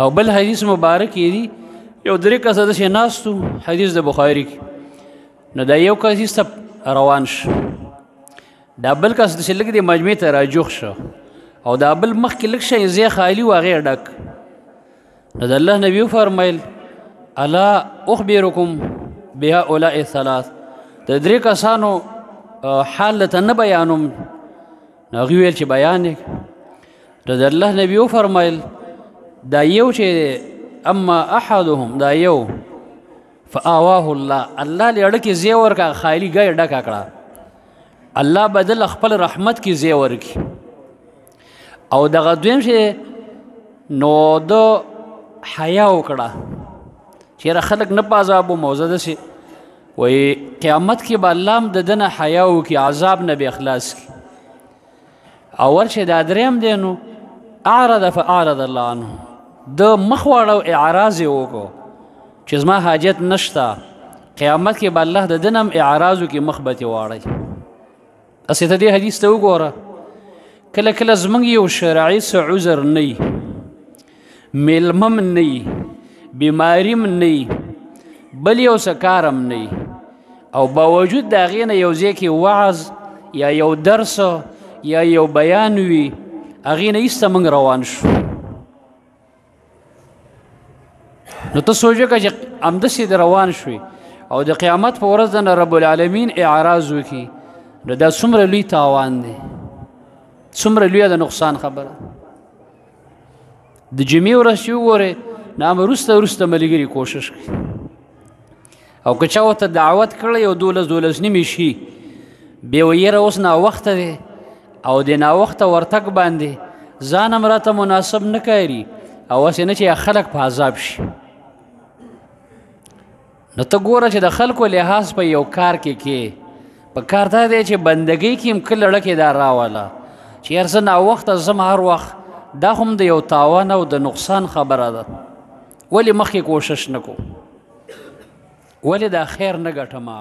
او بل حدیث مبارک دی یو درې کسه داسې ناستو حدیث د بخاري کې نو دا یو کس ایسته روان شو دا بل کس داسې لږ د مجمع ته راجوخ شو او دا بل مخکې لږ شی ځای خالي و هغې ډک نو د الله نبي وفرمیل الا اخبرکم بهؤلاء الثلاث د درې کسانو حال درته نه بیانوم نو هغوی ویل چې بیان یې نو د الله نبي وفرمیل دا یو چې اما احدهم دا یو فآواه الله الله لې کې ځای ورکړه خالي ګۍ ډکه کړه الله بدل خپل رحمت کې ځای ورکړي او دغه دویم چې نو د حیا وکړه چېرې خلک نه په عذاب موزه داسې وایي قیامت کې به الله هم د ده نه حیا وکړي عذاب نه به اخلاص کړي اول چې دا دریم دی نو اعرض فاعرض الله عنه د مخ واړو اعراض یې وکړو چې زما حاجت نشته قیامت کې به الله د ده نه هم اعراض وکړي مخ به ترې واړی هسې ته دې حدیث ته وګوره کله کله زموږ یو شرعي څه عذر نه وي میلمه م نه وي بیماري م نه وي بل یو څه کار هم نه وي او باوجود د هغې نه یو ځای کې وعظ یا یو درس یا یو بیان وي هغې نه ایسته موږ روان شو نو ته سوچ وکړه چې همداسې د روان شوې او د قیامت په ورځ د نه رب العالمین اعراض وکړي نو دا څومره لوی تاوان دی څومره لویه د نقصان خبره د جمعې ورځ چې وګورې نو هم وروسته ملګري کوشش کړي او که چا ورته دعوت کړی یو 12 نیمې شي بیا وایي یاره اوس ناوخته دی او د ناوخته ورتګ باندې ځان هم راته مناسب نه کاري او هسې نه چې خلک په عذاب شي نو ته ګوره چې د خلکو لحاظ په یو کار کې په کار دا دی چې بندګۍ کې هم کله ړکې دا راوله چې یار زه ناوخته ځم هر وخت دا هم د یو تاوان او د نقصان خبره ده ولې مخکې کوشش نه کو ولې دا خیر نه ګټمه